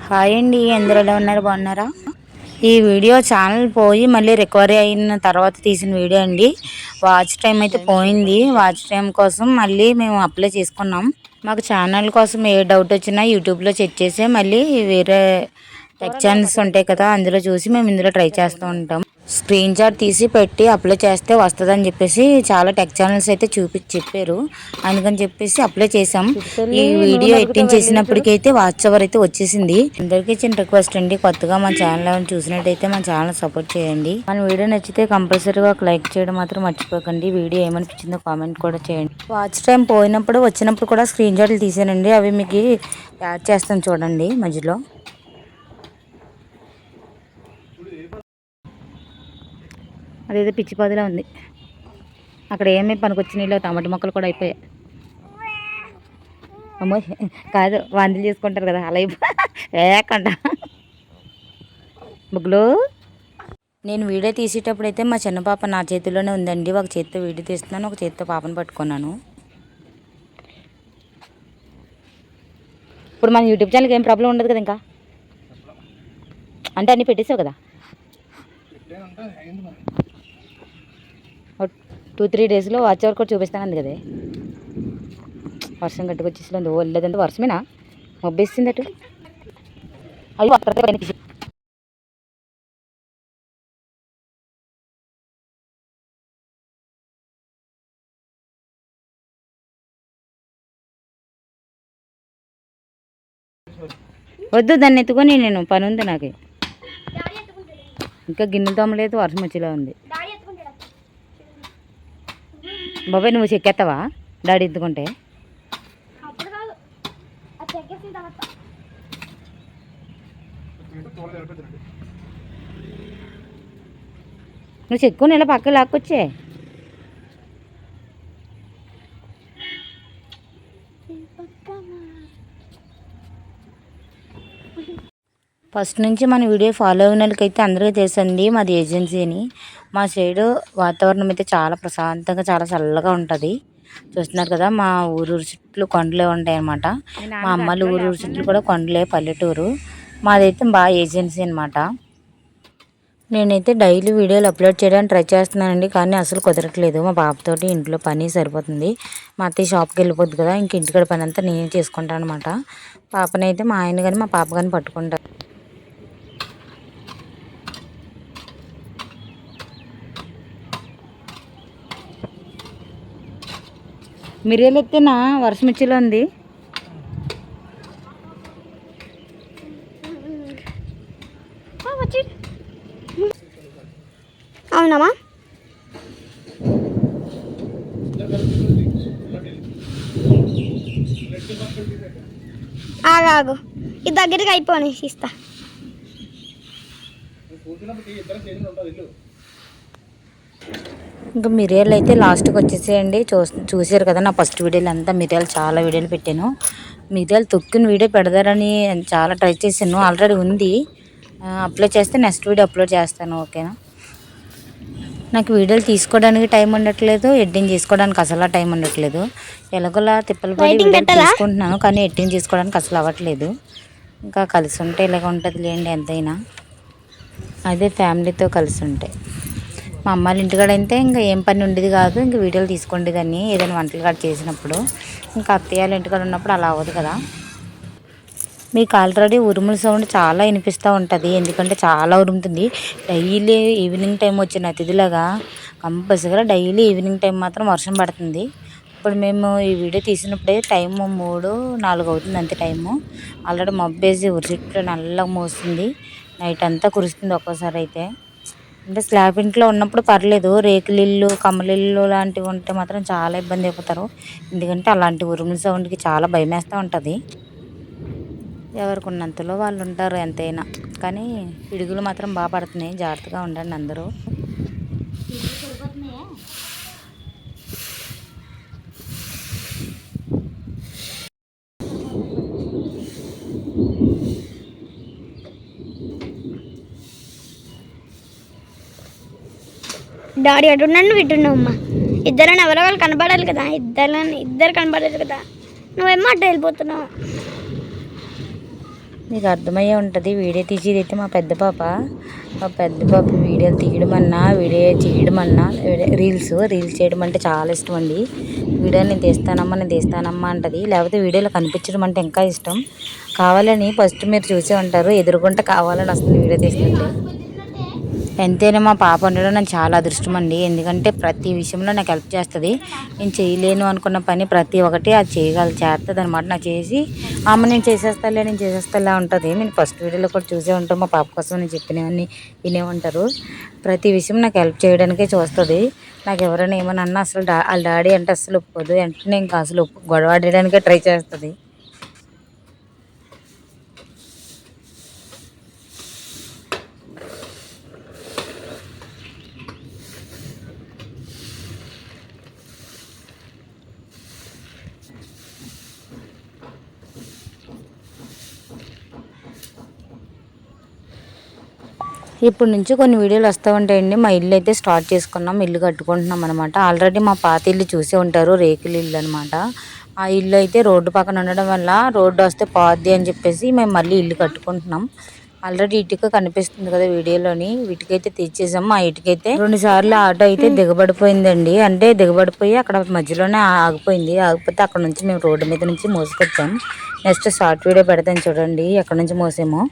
Hi అండి, అందరూ ఎలా ఉన్నారు? బాగున్నారా? ఈ వీడియో ఛానల్ పోయి మళ్ళీ రికవరీ అయిన తర్వాత తీసిన వీడియో అండి. వాచ్ టైం అయితే పోయింది. వాచ్ టైం కోసం మళ్ళీ మేము అప్లై చేసుకున్నాం. మాకు ఛానల్ కోసం ఏ డౌట్ వచ్చినా యూట్యూబ్లో చెక్ చేసి మళ్ళీ వేరే టెక్ ఛానల్స్ ఉంటాయి కదా, అందులో చూసి మేము ఇందులో ట్రై చేస్తూ ఉంటాం. స్క్రీన్ షాట్ తీసి పెట్టి అప్లై చేస్తే వస్తుందని చెప్పేసి చాలా టెక్ ఛానల్స్ అయితే చెప్పారు. అందుకని చెప్పేసి అప్లై చేసాం. ఈ వీడియో ఎడిటింగ్ చేసినప్పటికైతే వాచ్ అవర్ అయితే వచ్చేసింది. అందరికీ చిన్న రిక్వెస్ట్ అండి, కొత్తగా మన ఛానల్ ఏమైనా చూసినట్టయితే మన ఛానల్ సపోర్ట్ చేయండి. మన వీడియో నచ్చితే కంపల్సరీగా ఒక లైక్ చేయడం మాత్రం మర్చిపోకండి. వీడియో ఏమనిపించిందో కామెంట్ కూడా చేయండి. వాచ్ టైం పోయినప్పుడు వచ్చినప్పుడు కూడా స్క్రీన్ షాట్లు తీసానండి. అవి మీకు యాడ్ చేస్తాను చూడండి మధ్యలో. అదేదో పిచ్చి పదిలా ఉంది. అక్కడ ఏమీ పనికొచ్చినాయిలో టమాటా మొక్కలు కూడా అయిపోయాయి. అమ్మో కాదు, వందలు చేసుకుంటారు కదా అలా ఏకంట ముగ్గులు. నేను వీడియో తీసేటప్పుడు అయితే మా చిన్న పాప నా చేతిలోనే ఉందండి. ఒక చేతితో వీడియో తీస్తున్నాను, ఒక చేతితో పాపను పట్టుకున్నాను. ఇప్పుడు మన యూట్యూబ్ ఛానల్కి ఏం ప్రాబ్లం ఉండదు కదా ఇంకా, అంటే అన్నీ పెట్టేసావు కదా. 2-3 డేస్లో వాచ్ అవర్ కూడా చూపిస్తానంది కదా. వర్షం గట్టుకొచ్చేసి లేదంటే వర్షమేనా మబ్బేసింది అటు. అవి వద్దు, దాన్ని ఎత్తుకొని నేను పని ఉంది నాకు. ఇంకా గిన్నెలు తోమలేదు, వర్షం వచ్చేలా ఉంది. బాబాయ్ నువ్వు చెక్కేస్తావా డాడీ ఎత్తుకుంటే? నువ్వు చెక్కుని ఇలా పక్క లాక్కొచ్చే. ఫస్ట్ నుంచి మన వీడియో ఫాలో అయిన వాళ్ళకైతే అందరికీ తెలుసండి మాది ఏజెన్సీ అని. మా సైడు వాతావరణం అయితే చాలా ప్రశాంతంగా చాలా చల్లగా ఉంటుంది. చూస్తున్నారు కదా, మా ఊరు చుట్టూ కొండలే ఉంటాయి అన్నమాట. మా అమ్మలు ఊరు చుట్టూ కూడా కొండలే, పల్లెటూరు. మాదైతే బాగా ఏజెన్సీ అనమాట. నేనైతే డైలీ వీడియోలు అప్లోడ్ చేయడానికి ట్రై చేస్తున్నానండి, కానీ అసలు కుదరట్లేదు. మా పాపతోటి ఇంట్లో పని సరిపోతుంది. మా అత్తయ్య షాప్కి వెళ్ళిపోద్ది కదా, ఇంక ఇంటికాడ పని అంతా నేనే చేసుకుంటాను అనమాట. పాపనైతే మా ఆయన కానీ మా పాప కానీ పట్టుకుంటారు. మిరియాలు ఎత్తేనా వర్షం వచ్చేలా ఉంది. అవునమ్మా, ఆగు ఇది దగ్గరికి అయిపోయి ఇస్తా. ఇంకా మిరియాలు అయితే లాస్ట్కి వచ్చేసేయండి. చూసారు కదా, నా ఫస్ట్ వీడియోలు అంతా మిరియాలు చాలా వీడియోలు పెట్టాను. మిరియాలు తొక్కిన వీడియో పెడతారని చాలా ట్రై చేశాను, ఆల్రెడీ ఉంది. అప్లోడ్ చేస్తే నెక్స్ట్ వీడియో అప్లోడ్ చేస్తాను, ఓకేనా. నాకు వీడియోలు తీసుకోవడానికి టైం ఉండట్లేదు, ఎడిటింగ్ చేసుకోవడానికి అసలు టైం ఉండట్లేదు. ఎలాగోలా తిప్పలు పడి వీడియోలు తీసుకుంటున్నాను, కానీ ఎడిటింగ్ చేసుకోవడానికి అసలు అవ్వట్లేదు. ఇంకా కలిసి ఉంటే ఇలాగ ఉంటుంది లేండి, ఎంతైనా అదే ఫ్యామిలీతో కలిసి ఉంటే. మా అమ్మాయిల ఇంటికాడ అయితే ఇంకా ఏం పని ఉండేది కాదు, ఇంకా వీడియోలు తీసుకుండేదాన్ని ఏదైనా వంటలు కాడ చేసినప్పుడు. ఇంకా అత్తయ్యాల ఇంటికాడ ఉన్నప్పుడు అలా అవ్వదు కదా. మీకు ఆల్రెడీ ఉరుముల సౌండ్ చాలా వినిపిస్తూ ఉంటుంది, ఎందుకంటే చాలా ఉరుముతుంది. డైలీ ఈవినింగ్ టైం వచ్చిన అతిథిలాగా కంపల్సరీగా డైలీ ఈవినింగ్ టైం మాత్రం వర్షం పడుతుంది. ఇప్పుడు మేము ఈ వీడియో తీసినప్పుడే టైము 3-4 అవుతుంది అంతే టైము. ఆల్రెడీ మబ్బేసి ఉరి చెట్లు నల్లగా మోస్తుంది, నైట్ అంతా కురుస్తుంది ఒక్కోసారి అయితే. అంటే స్లాబ్ ఇంట్లో ఉన్నప్పుడు పర్లేదు, రేకులిల్లు కమ్మలిల్లు లాంటివి ఉంటే మాత్రం చాలా ఇబ్బంది అయిపోతారు. ఎందుకంటే అలాంటి ఉరుముల సౌండ్కి చాలా భయం వేస్తూ ఉంటుంది. ఎవరికి ఉన్నంతలో వాళ్ళు ఉంటారు ఎంతైనా, కానీ పిడుగులు మాత్రం బాగా పడుతున్నాయి, జాగ్రత్తగా ఉండండి అందరూ. డాడీ అటున్నాను నువ్వు ఇటున్నావు అమ్మ, ఇద్దరని ఎవరో వాళ్ళు కనపడాలి కదా, ఇద్దరు కనపడాలి కదా, నువ్వేమో అడ్డు వెళ్ళిపోతున్నావు. మీకు అర్థమయ్యే ఉంటుంది. వీడియో తీసేది అయితే మా పెద్ద పాప వీడియోలు తీయడమన్నా వీడియో చేయడమన్నా రీల్స్ చేయడం అంటే చాలా ఇష్టం అండి. వీడియో నేను తీస్తానమ్మా అంటది. లేకపోతే వీడియోలో కనిపించడం అంటే ఇంకా ఇష్టం. కావాలని ఫస్ట్ మీరు చూసే ఉంటారు, ఎదురుకుంటే కావాలని వస్తుంది వీడియో తీస్తుంటే. ఎంతైనా మా పాప ఉండడం నాకు చాలా అదృష్టం అండి. ఎందుకంటే ప్రతి విషయంలో నాకు హెల్ప్ చేస్తుంది. నేను చేయలేను అనుకున్న పని ప్రతి ఒక్కటి అది చేస్తుంది అనమాట. నాకు చేసి నేను చేసేస్తాలే ఉంటుంది. నేను ఫస్ట్ వీడియోలో కూడా చూసే ఉంటాను. మా పాప కోసం నేను చెప్పినవన్నీ వినేమంటారు. ప్రతి విషయం నాకు హెల్ప్ చేయడానికే చూస్తుంది. నాకు ఎవరైనా ఏమన్నా అన్నా అసలు వాళ్ళ డాడీ అంటే అసలు ఒప్పుకోదు. వెంటనే ఇంకా అసలు గొడవ ఆడడానికే ట్రై చేస్తుంది. ఇప్పటి నుంచి కొన్ని వీడియోలు వస్తూ ఉంటాయండి. మా ఇల్లు అయితే స్టార్ట్ చేసుకున్నాం, ఇల్లు కట్టుకుంటున్నాం అనమాట. ఆల్రెడీ మా పాత ఇల్లు చూసే ఉంటారు, రేకుల ఇల్లు అనమాట. ఆ ఇల్లు అయితే రోడ్డు పక్కన ఉండడం వల్ల రోడ్డు వస్తే పోద్ది అని చెప్పేసి మేము మళ్ళీ ఇల్లు కట్టుకుంటున్నాం. ఆల్రెడీ ఇటుక కనిపిస్తుంది కదా వీడియోలోని, ఇటుకైతే తెచ్చేసాము. ఆ ఇటుకైతే 2 సార్లు ఆటో అయితే దిగబడిపోయిందండి. అంటే దిగబడిపోయి అక్కడ మధ్యలోనే ఆగిపోయింది. ఆగిపోతే అక్కడ నుంచి మేము రోడ్డు మీద నుంచి మోసుకొచ్చాం. నెక్స్ట్ షార్ట్ వీడియో పెడతాను చూడండి ఎక్కడ నుంచి మోసామో.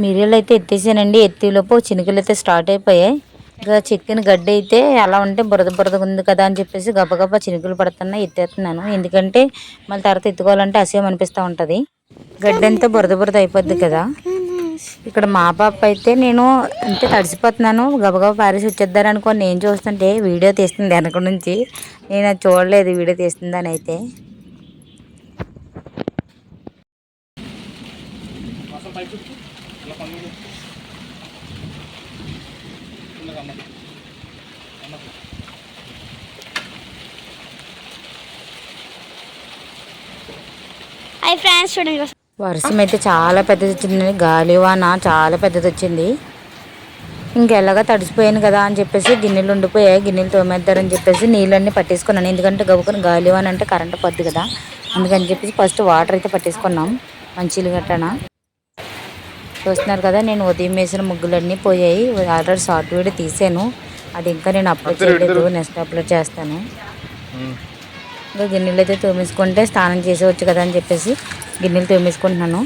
మిరియలు అయితే ఎత్తేసానండి. ఎత్తేలోపు చినుకులు అయితే స్టార్ట్ అయిపోయాయి. ఇంకా చెక్కిన గడ్డి అయితే అలా ఉంటే బురద ఉంది కదా అని చెప్పేసి గబగబా చినుకులు పడుతున్నా ఎత్తేస్తున్నాను. ఎందుకంటే మళ్ళీ తర్వాత ఎత్తుకోవాలంటే అసహ్యం అనిపిస్తూ ఉంటుంది. గడ్డి అంతా బురద అయిపోద్ది కదా. ఇక్కడ మా పాప అయితే నేను అంటే తడిసిపోతున్నాను, గబగబా పారేసి వచ్చేద్దాను అనుకోని నేను చూస్తుంటే వీడియో తీస్తుంది వెనక నుంచి. నేను అది చూడలేదు వీడియో తీస్తుందని అయితే. హాయ్ ఫ్రెండ్స్, చూడండి వర్షం అయితే చాలా పెద్దది వచ్చింది. గాలివాన చాలా పెద్దది వచ్చింది. ఇంకెలాగా తడిసిపోయాను కదా అని చెప్పేసి గిన్నెలు ఉండిపోయాయి, గిన్నెలు తోమేద్దారని చెప్పేసి నీళ్ళన్నీ పట్టేసుకున్నాను. ఎందుకంటే గబుకుని గాలివాన అంటే కరెంటు పొద్దు కదా, అందుకని చెప్పేసి ఫస్ట్ వాటర్ అయితే పట్టేసుకున్నాం. మంచిలు గట్టన చూస్తున్నారు కదా. నేను ఉదయం వేసిన ముగ్గులన్నీ పోయాయి. ఆల్రెడీ షార్ట్ వీడియో తీసాను, అది ఇంకా నేను అప్లోడ్ చేయలేదు. నెక్స్ట్ అప్లోడ్ చేస్తాను. ఇంకా గిన్నెలు అయితే తోమేసుకుంటే స్నానం చేసేవచ్చు కదా అని చెప్పేసి గిన్నెలు తోమేసుకుంటున్నాను.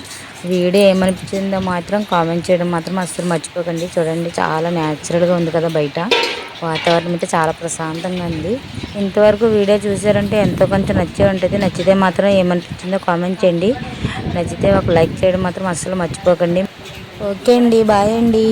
వీడియో ఏమనిపించిందో మాత్రం కామెంట్ చేయడం మాత్రం అస్సలు మర్చిపోకండి. చూడండి చాలా న్యాచురల్గా ఉంది కదా, బయట వాతావరణం అయితే చాలా ప్రశాంతంగా ఉంది. ఇంతవరకు వీడియో చూసారంటే ఎంతో కొంత నచ్చే ఉంటుంది. నచ్చితే మాత్రం ఏమనిపించిందో కామెంట్ చేయండి. నచ్చితే ఒక లైక్ చేయడం మాత్రం అస్సలు మర్చిపోకండి. ఓకే అండి, బాయ్ అండి.